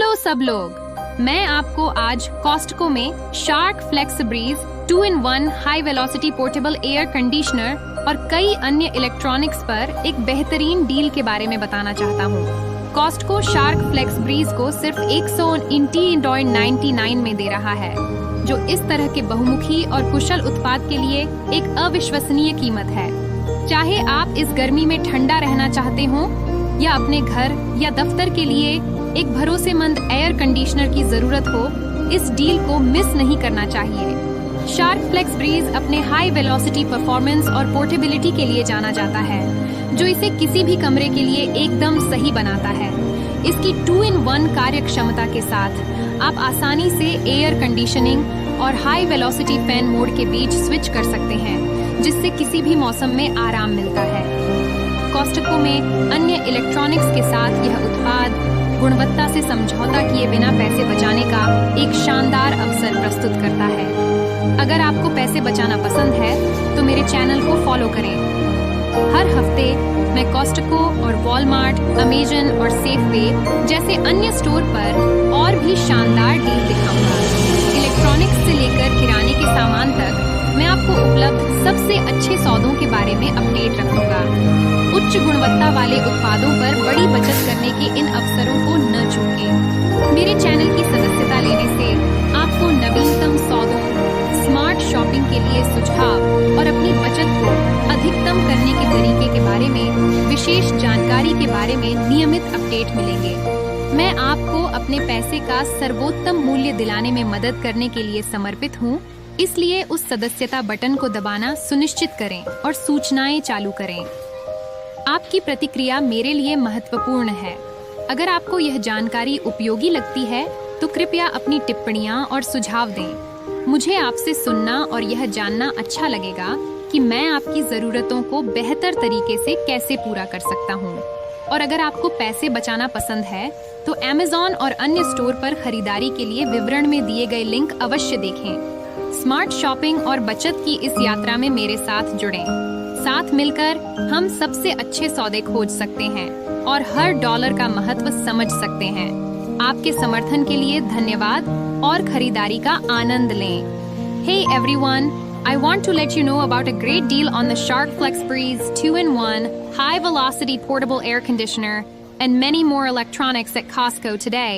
Hello सब लोग, मैं आपको आज कॉस्टको में Shark Flex Breeze 2-in-1 high velocity portable air conditioner और कई अन्य इलेक्ट्रॉनिक्स पर एक बेहतरीन डील के बारे में बताना चाहता हूँ। कॉस्टको शार्क फ्लेक्स ब्रीज को सिर्फ 199 में दे रहा है, जो इस तरह के बहुमुखी और कुशल उत्पाद के लिए एक अविश्वसनीय कीमत है। चाहे आप इस गर्मी में ठंडा रहना चाहते हो या अपने घर या दफ्तर के लिए एक भरोसेमंद एयर कंडीशनर की जरूरत हो, इस डील को मिस नहीं करना चाहिए। शार्क फ्लेक्स ब्रीज अपने हाई वेलोसिटी परफॉर्मेंस और पोर्टेबिलिटी के लिए जाना जाता है, जो इसे किसी भी कमरे के लिए एकदम सही बनाता है। इसकी 2-in-1 कार्य क्षमता के साथ आप आसानी से एयर कंडीशनिंग और हाई वेलोसिटी फैन मोड के बीच स्विच कर सकते हैं, जिससे किसी भी मौसम में आराम मिलता है। कॉस्टको में अन्य इलेक्ट्रॉनिक्स के साथ यह उत्पाद गुणवत्ता से समझौता किए बिना पैसे बचाने का एक शानदार अवसर प्रस्तुत करता है। अगर आपको पैसे बचाना पसंद है तो मेरे चैनल को फॉलो करें। हर हफ्ते मैं कॉस्टको और वॉलमार्ट, अमेजन और सेफवे जैसे अन्य स्टोर पर और भी शानदार डील दिखाऊंगा। इलेक्ट्रॉनिक्स से लेकर किराने के सामान तक मैं आपको उपलब्ध सबसे अच्छे सौदों के बारे में अपडेट रखूंगा। उच्च गुणवत्ता वाले उत्पादों पर बड़ी बचत करने के इन अवसरों को न चूकें। मेरे चैनल की सदस्यता लेने से आपको नवीनतम सौदों, स्मार्ट शॉपिंग के लिए सुझाव और अपनी बचत को अधिकतम करने के तरीके के बारे में विशेष जानकारी के बारे में नियमित अपडेट मिलेंगे। मैं आपको अपने पैसे का सर्वोत्तम मूल्य दिलाने में मदद करने के लिए समर्पित हूँ, इसलिए उस सदस्यता बटन को दबाना सुनिश्चित करें और सूचनाएं चालू करें। आपकी प्रतिक्रिया मेरे लिए महत्वपूर्ण है। अगर आपको यह जानकारी उपयोगी लगती है तो कृपया अपनी टिप्पणियां और सुझाव दें। मुझे आपसे सुनना और यह जानना अच्छा लगेगा कि मैं आपकी जरूरतों को बेहतर तरीके से कैसे पूरा कर सकता हूं। और अगर आपको पैसे बचाना पसंद है तो Amazon और अन्य स्टोर पर खरीदारी के लिए विवरण में दिए गए लिंक अवश्य देखें। स्मार्ट शॉपिंग और बचत की इस यात्रा में मेरे साथ जुड़ें। साथ मिलकर हम सबसे अच्छे सौदे खोज सकते हैं और हर डॉलर का महत्व समझ सकते हैं। आपके समर्थन के लिए धन्यवाद और खरीदारी का आनंद लें। Hey everyone, I want to let you know about a great deal on the Shark Flex Breeze 2-in-1 high velocity portable air conditioner and many more electronics at Costco today.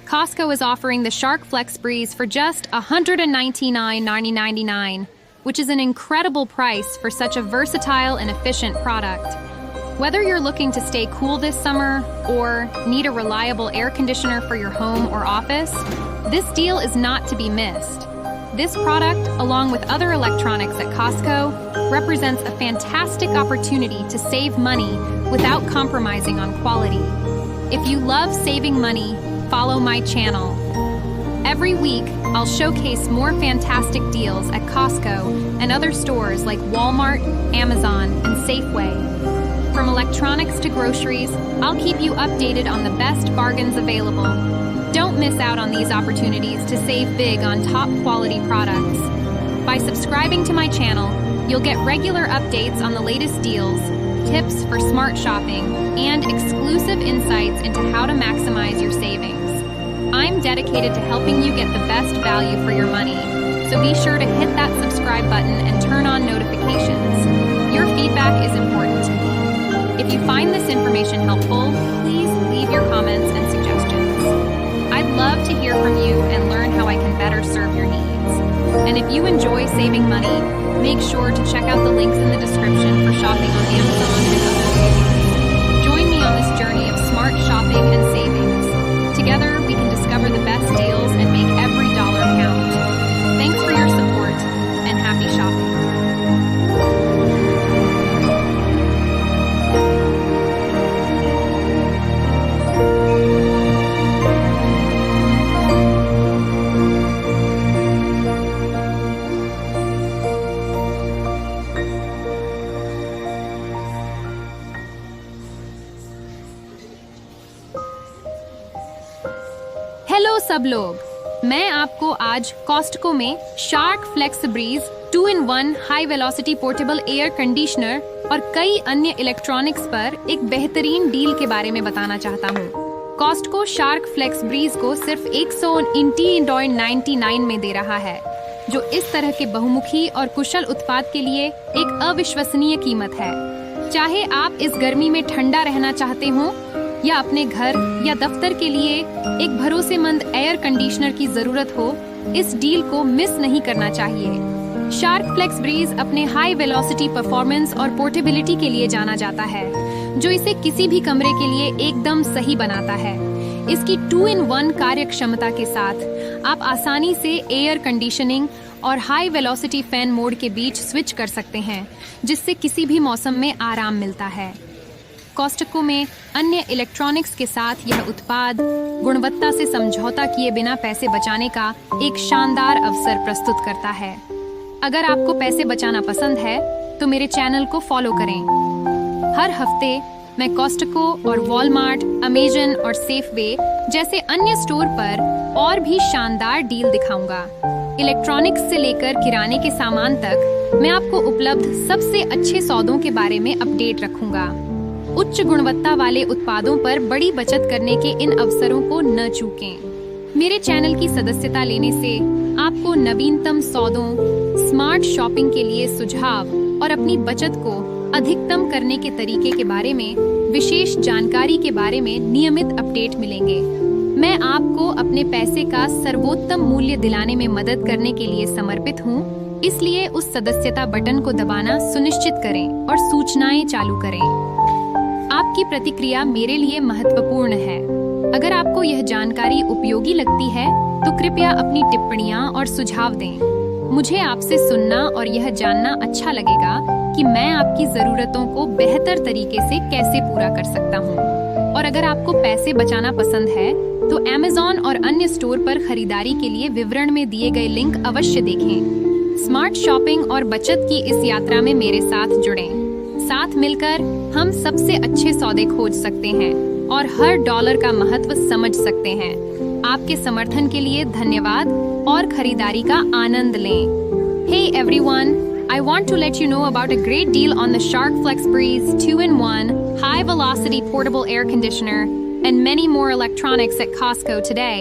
Costco is offering the Shark Flex Breeze for just $199.99, which is an incredible price for such a versatile and efficient product. Whether you're looking to stay cool this summer or need a reliable air conditioner for your home or office, this deal is not to be missed. This product, along with other electronics at Costco, represents a fantastic opportunity to save money without compromising on quality. If you love saving money, follow my channel. Every week, I'll showcase more fantastic deals at Costco and other stores like Walmart, Amazon, and Safeway. From electronics to groceries, I'll keep you updated on the best bargains available. Don't miss out on these opportunities to save big on top quality products. By subscribing to my channel, you'll get regular updates on the latest deals, tips for smart shopping, and exclusive insights into how to maximize your savings. I'm dedicated to helping you get the best value for your money, so be sure to hit that subscribe button and turn on notifications. Your feedback is important to me. If you find this information helpful, please leave your comments and suggestions. I'd love to hear from you and learn how I can better serve your needs. And if you enjoy saving money, make sure to check out the links in the description for shopping on Amazon and other retailers. Join me on this journey of smart shopping and savings. Together, we can discover the best deals and make every dollar count. Thanks for your support and happy shopping. Hello सब लोग, मैं आपको आज Costco में Shark Flex Breeze 2-in-1 high velocity portable air conditioner और कई अन्य electronics पर एक बेहतरीन डील के बारे में बताना चाहता हूँ। कॉस्टको शार्क फ्लेक्स ब्रीज को सिर्फ 199.99 में दे रहा है, जो इस तरह के बहुमुखी और कुशल उत्पाद के लिए एक अविश्वसनीय कीमत है। चाहे आप इस गर्मी में ठंडा रहना चाहते हो या अपने घर या दफ्तर के लिए एक भरोसेमंद एयर कंडीशनर की जरूरत हो, इस डील को मिस नहीं करना चाहिए। शार्क फ्लेक्स ब्रीज अपने हाई वेलोसिटी परफॉर्मेंस और पोर्टेबिलिटी के लिए जाना जाता है, जो इसे किसी भी कमरे के लिए एकदम सही बनाता है। इसकी 2-in-1 कार्य क्षमता के साथ आप आसानी से एयर कंडीशनिंग और हाई वेलोसिटी फैन मोड के बीच स्विच कर सकते हैं, जिससे किसी भी मौसम में आराम मिलता है। कॉस्टको में अन्य इलेक्ट्रॉनिक्स के साथ यह उत्पाद गुणवत्ता से समझौता किए बिना पैसे बचाने का एक शानदार अवसर प्रस्तुत करता है। अगर आपको पैसे बचाना पसंद है तो मेरे चैनल को फॉलो करें। हर हफ्ते मैं कॉस्टको और वॉलमार्ट, अमेजन और सेफवे जैसे अन्य स्टोर पर और भी शानदार डील दिखाऊंगा। इलेक्ट्रॉनिक्स से लेकर किराने के सामान तक मैं आपको उपलब्ध सबसे अच्छे सौदों के बारे में अपडेट रखूंगा। उच्च गुणवत्ता वाले उत्पादों पर बड़ी बचत करने के इन अवसरों को न चूकें। मेरे चैनल की सदस्यता लेने से आपको नवीनतम सौदों, स्मार्ट शॉपिंग के लिए सुझाव और अपनी बचत को अधिकतम करने के तरीके के बारे में विशेष जानकारी के बारे में नियमित अपडेट मिलेंगे। मैं आपको अपने पैसे का सर्वोत्तम मूल्य दिलाने में मदद करने के लिए समर्पित हूँ, इसलिए उस सदस्यता बटन को दबाना सुनिश्चित करें और सूचनाएं चालू करें। आपकी प्रतिक्रिया मेरे लिए महत्वपूर्ण है। अगर आपको यह जानकारी उपयोगी लगती है तो कृपया अपनी टिप्पणियां और सुझाव दें। मुझे आपसे सुनना और यह जानना अच्छा लगेगा कि मैं आपकी जरूरतों को बेहतर तरीके से कैसे पूरा कर सकता हूँ। और अगर आपको पैसे बचाना पसंद है तो Amazon और अन्य स्टोर पर खरीदारी के लिए विवरण में दिए गए लिंक अवश्य देखें। स्मार्ट शॉपिंग और बचत की इस यात्रा में मेरे साथ जुड़ें। साथ मिलकर हम सबसे अच्छे सौदे खोज सकते हैं और हर डॉलर का महत्व समझ सकते हैं। आपके समर्थन के लिए धन्यवाद और खरीदारी का आनंद लें। Hey everyone, I want to let you know about a great deal on the Shark Flex Breeze 2-in-1 high velocity portable air conditioner and many more electronics at Costco today.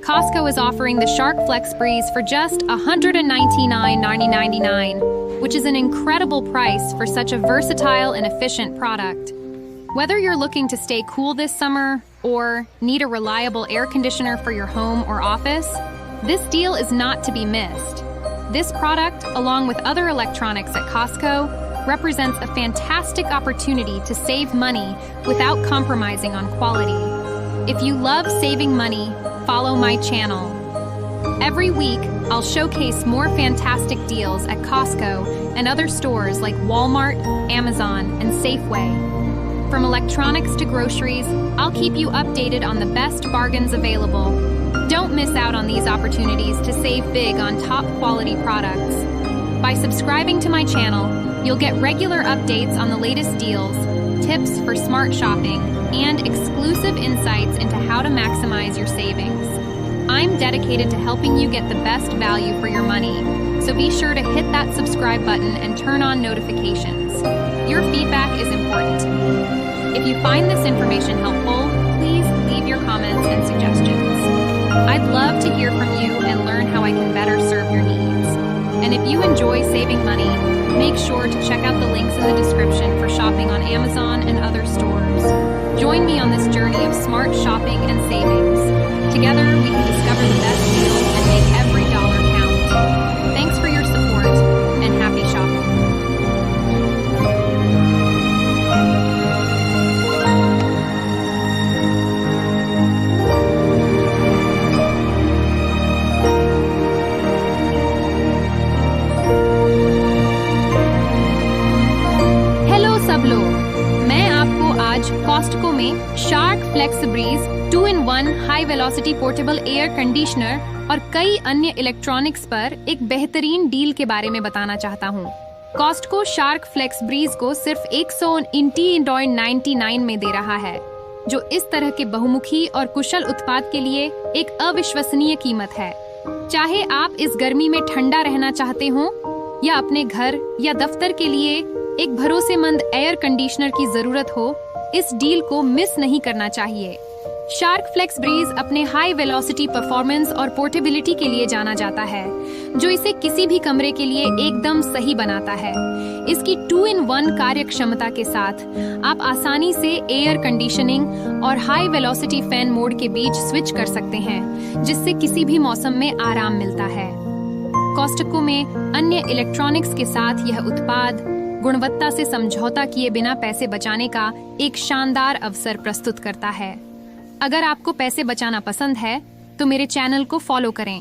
Costco is offering the Shark Flex Breeze for just $199.99, which is an incredible price for such a versatile and efficient product. Whether you're looking to stay cool this summer or need a reliable air conditioner for your home or office, this deal is not to be missed. This product, along with other electronics at Costco, represents a fantastic opportunity to save money without compromising on quality. If you love saving money, follow my channel. Every week, I'll showcase more fantastic deals at Costco and other stores like Walmart, Amazon, and Safeway. From electronics to groceries, I'll keep you updated on the best bargains available. Don't miss out on these opportunities to save big on top quality products. By subscribing to my channel, you'll get regular updates on the latest deals, tips for smart shopping, and exclusive insights into how to maximize your savings. I'm dedicated to helping you get the best value for your money, so be sure to hit that subscribe button and turn on notifications. Your feedback is important. If you find this information helpful, please leave your comments and suggestions. I'd love to hear from you and learn how I can better serve your needs. And if you enjoy saving money, make sure to check out the links in the description for shopping on Amazon and other stores. Join me on this journey of smart shopping and savings. Together, we can discover the best deals and make every dollar count. Thanks for your support and happy shopping. Costco में Shark Flex Breeze 2-in-1 high velocity portable air conditioner और कई अन्य electronics पर एक बेहतरीन deal के बारे में बताना चाहता हूँ। कॉस्टको शार्क फ्लेक्स ब्रीज को सिर्फ 199.99 में दे रहा है, जो इस तरह के बहुमुखी और कुशल उत्पाद के लिए एक अविश्वसनीय कीमत है। चाहे आप इस गर्मी में ठंडा रहना चाहते हो या अपने घर या दफ्तर के लिए एक भरोसेमंद एयर कंडीशनर की जरूरत हो, इस डील को मिस नहीं करना चाहिए। शार्क फ्लेक्स ब्रीज अपने हाई वेलोसिटी परफॉर्मेंस और पोर्टेबिलिटी के लिए जाना जाता है, जो इसे किसी भी कमरे के लिए एकदम सही बनाता है। इसकी 2-in-1 कार्य क्षमता के साथ आप आसानी से एयर कंडीशनिंग और हाई वेलोसिटी फैन मोड के बीच स्विच कर सकते हैं, जिससे किसी भी मौसम में आराम मिलता है। कॉस्टको में अन्य इलेक्ट्रॉनिक्स के साथ यह उत्पाद गुणवत्ता से समझौता किए बिना पैसे बचाने का एक शानदार अवसर प्रस्तुत करता है। अगर आपको पैसे बचाना पसंद है तो मेरे चैनल को फॉलो करें।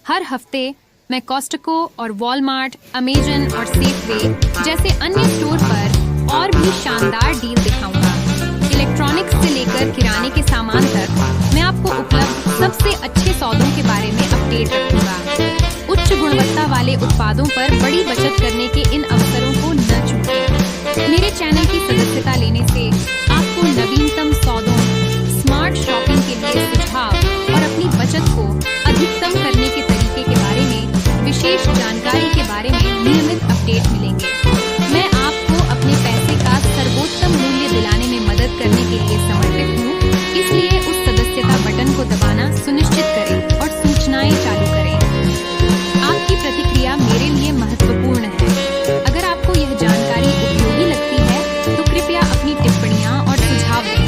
हर हफ्ते मैं कॉस्टको और वॉलमार्ट, अमेजन और सेफवे जैसे अन्य स्टोर पर और भी शानदार डील दिखाऊंगा। इलेक्ट्रॉनिक्स से लेकर किराने के सामान तक मैं आपको उपलब्ध सबसे अच्छे सौदों के बारे में अपडेट रखूंगा। उच्च गुणवत्ता वाले उत्पादों पर बड़ी बचत करने के इन अवसरों को न चूकें। मेरे चैनल की सदस्यता लेने से आपको नवीनतम सौदों, स्मार्ट शॉपिंग के लिए सुझाव और अपनी बचत को अधिकतम करने के तरीके के बारे में विशेष जानकारी के बारे में नियमित अपडेट मिलेंगे। मैं आपको अपने पैसे का सर्वोत्तम मूल्य दिलाने में मदद करने के लिए समर्पित हूँ, इसलिए उस सदस्यता बटन को दबाना सुनिश्चित करें और सूचनाएं चालू करें। आपकी प्रतिक्रिया मेरे लिए महत्वपूर्ण है। अगर आपको यह जानकारी उपयोगी लगती है तो कृपया अपनी टिप्पणियां और सुझाव दें।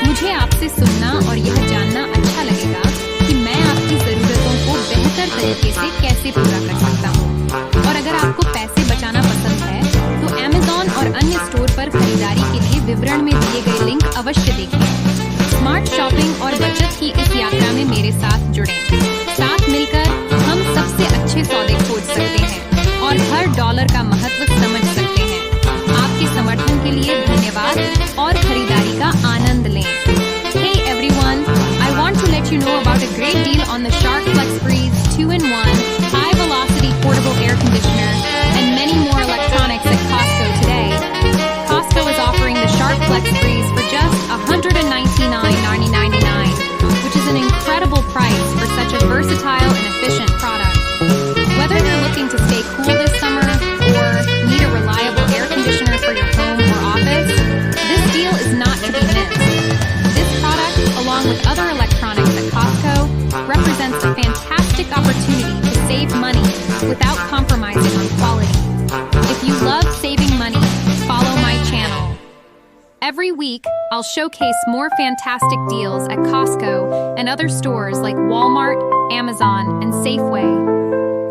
मुझे आपसे सुनना और यह जानना अच्छा लगेगा कि मैं आपकी जरूरतों को बेहतर तरीके से कैसे पूरा कर सकता हूँ। और अगर आपको पैसे बचाना पसंद है तो अमेज़न और अन्य स्टोर पर खरीदारी के लिए विवरण में दिए गए लिंक अवश्य देखें। स्मार्ट शॉपिंग और बचत की इस यात्रा में मेरे साथ जुड़ें। साथ मिलकर हम सबसे अच्छे सौदे खोज सकते हैं और हर डॉलर का महत्व समझ सकते हैं। आपके समर्थन के लिए धन्यवाद और खरीदारी का आनंद लें। Hey everyone, I want to let you know about a great deal on the Shark Flex Breeze 2-in-1 high velocity portable air conditioner and many more electronics at Costco today. Costco is offering the Shark Flex Breeze for just $199.99, which is an incredible price for such a versatile and efficient product. Whether you're looking to stay cool this summer or need a reliable air conditioner for your home or office, this deal is not to be missed. This product, along with other electronics at Costco, represents a fantastic opportunity to save money without compromising on quality. If you love saving money, follow my channel. Every week, I'll showcase more fantastic deals at Costco and other stores like Walmart, Amazon, and Safeway.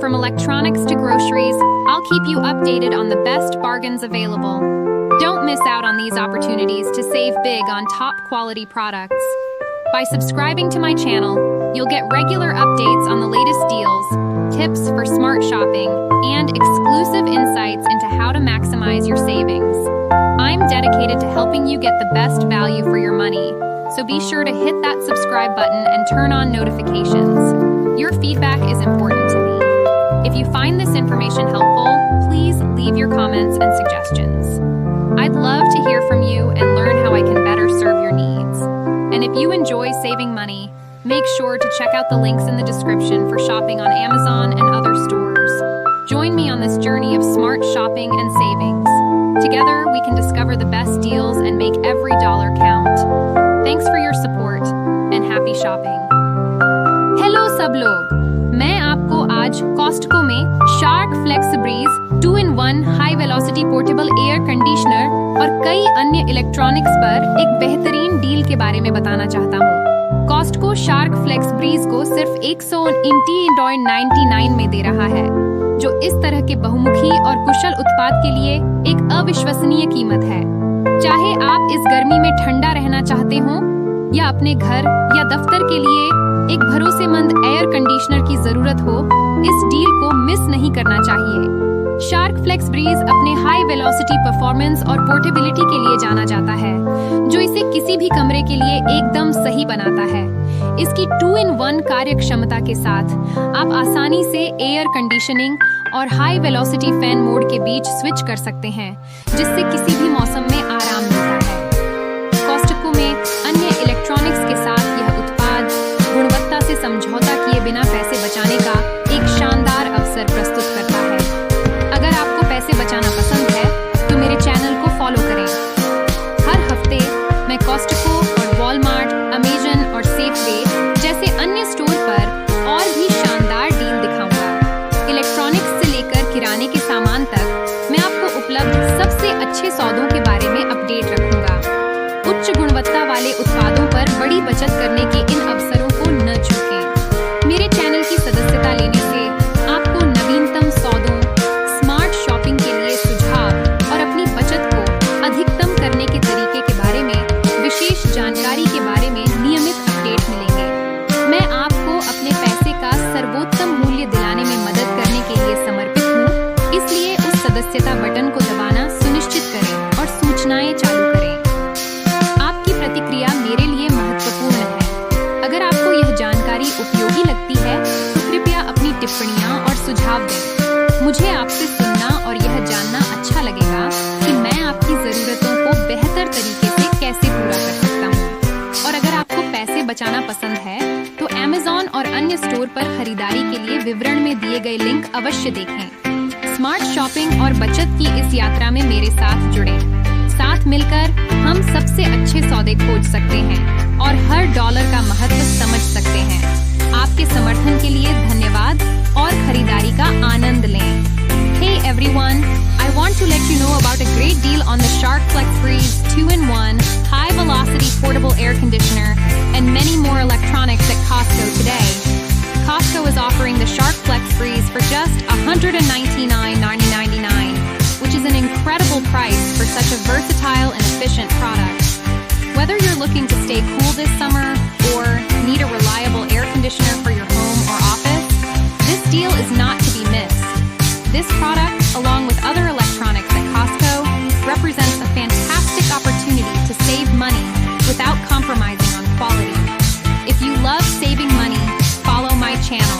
From electronics to groceries, I'll keep you updated on the best bargains available. Don't miss out on these opportunities to save big on top quality products. By subscribing to my channel, you'll get regular updates on the latest deals, tips for smart shopping, and exclusive insights into how to maximize your savings. I'm dedicated to helping you get the best value for your money, so be sure to hit that subscribe button and turn on notifications. Your feedback is important to me. If you find this information helpful, please leave your comments and suggestions. I'd love to hear from you and learn how I can better serve your needs. And if you enjoy saving money, make sure to check out the links in the description for shopping on Amazon and other stores. Join me on this journey of smart shopping and savings. Together, we can discover the best deals and make every dollar count. Thanks for your support and happy shopping. Hello सब लोग, मैं आपको आज Costco में Shark Flex Breeze 2-in-1 high velocity portable air conditioner और कई अन्य electronics पर एक बेहतरीन डील के बारे में बताना चाहता हूँ। कॉस्टको शार्क फ्लेक्स ब्रीज को सिर्फ $199.99 में दे रहा है, जो इस तरह के बहुमुखी और कुशल उत्पाद के लिए एक अविश्वसनीय कीमत है। चाहे आप इस गर्मी में ठंडा रहना चाहते हो या अपने घर या दफ्तर के लिए एक भरोसेमंद एयर कंडीशनर की जरूरत हो, इस डील को मिस नहीं करना चाहिए। शार्क फ्लेक्स ब्रीज अपने हाई वेलोसिटी परफॉर्मेंस और पोर्टेबिलिटी के लिए जाना जाता है, जो इसे किसी भी कमरे के लिए एकदम सही बनाता है। इसकी 2-in-1 कार्य क्षमता के साथ आप आसानी से एयर कंडीशनिंग और हाई वेलोसिटी फैन मोड के बीच स्विच कर सकते हैं, जिससे किसी भी मौसम में आराम मिलता है। कॉस्टको में अन्य इलेक्ट्रॉनिक्स के साथ यह उत्पाद गुणवत्ता से समझौता किए बिना पैसे बचाने का एक शानदार अवसर प्रस्तुत करता है। अगर आपको पैसे बचाना पसंद है तो मेरे चैनल को फॉलो करें। हर हफ्ते मैं कॉस्टको और वॉलमार्ट, अमेजन बचत करने के इन अवसरों को न चूकें। मेरे चैनल की सदस्यता लेने से आपको नवीनतम सौदों, स्मार्ट शॉपिंग के लिए सुझाव और अपनी बचत को अधिकतम करने के तरीके के बारे में विशेष जानकारी के बारे में नियमित अपडेट मिलेंगे। मैं आपको अपने पैसे का सर्वोत्तम मूल्य दिलाने में मदद करने के लिए समर्पित हूँ, इसलिए उस सदस्यता बटन को दबाना सुनिश्चित करें और सूचनाएं चालू करें। आपकी प्रतिक्रिया मेरे लिए महत्वपूर्ण है। अगर आपको यह जानकारी उपयोगी लगती है तो कृपया अपनी टिप्पणियां और सुझाव दें। मुझे आपसे सुनना और यह जानना अच्छा लगेगा कि मैं आपकी जरूरतों को बेहतर तरीके से कैसे पूरा कर सकता हूँ। और अगर आपको पैसे बचाना पसंद है तो Amazon और अन्य स्टोर पर खरीदारी के लिए विवरण में दिए गए लिंक अवश्य देखें। स्मार्ट शॉपिंग और बचत की इस यात्रा में मेरे साथ जुड़ें। साथ मिलकर हम सबसे अच्छे सौदे खोज सकते हैं और हर डॉलर का महत्व समझ सकते हैं। आपके समर्थन के लिए धन्यवाद और खरीदारी का आनंद लें। Hey everyone, I want to let you know about a great deal on the Shark Flex Freeze 2-in-1 High Velocity Portable Air Conditioner and many more electronics at Costco today. Costco is offering the Shark Flex Freeze for just $199.99, which is an incredible price for such a versatile and efficient product. Whether you're looking to stay cool this summer or need a reliable air conditioner for your home or office, this deal is not to be missed. This product, along with other electronics at Costco, represents a fantastic opportunity to save money without compromising on quality. If you love saving money, follow my channel.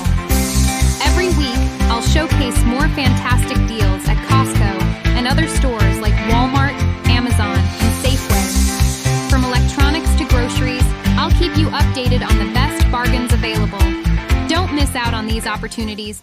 Every week, I'll showcase more fantastic deals at Costco and other stores like Walmart, Amazon, and Safeway. From electronics to groceries, I'll keep you updated on the best bargains available. Don't miss out on these opportunities.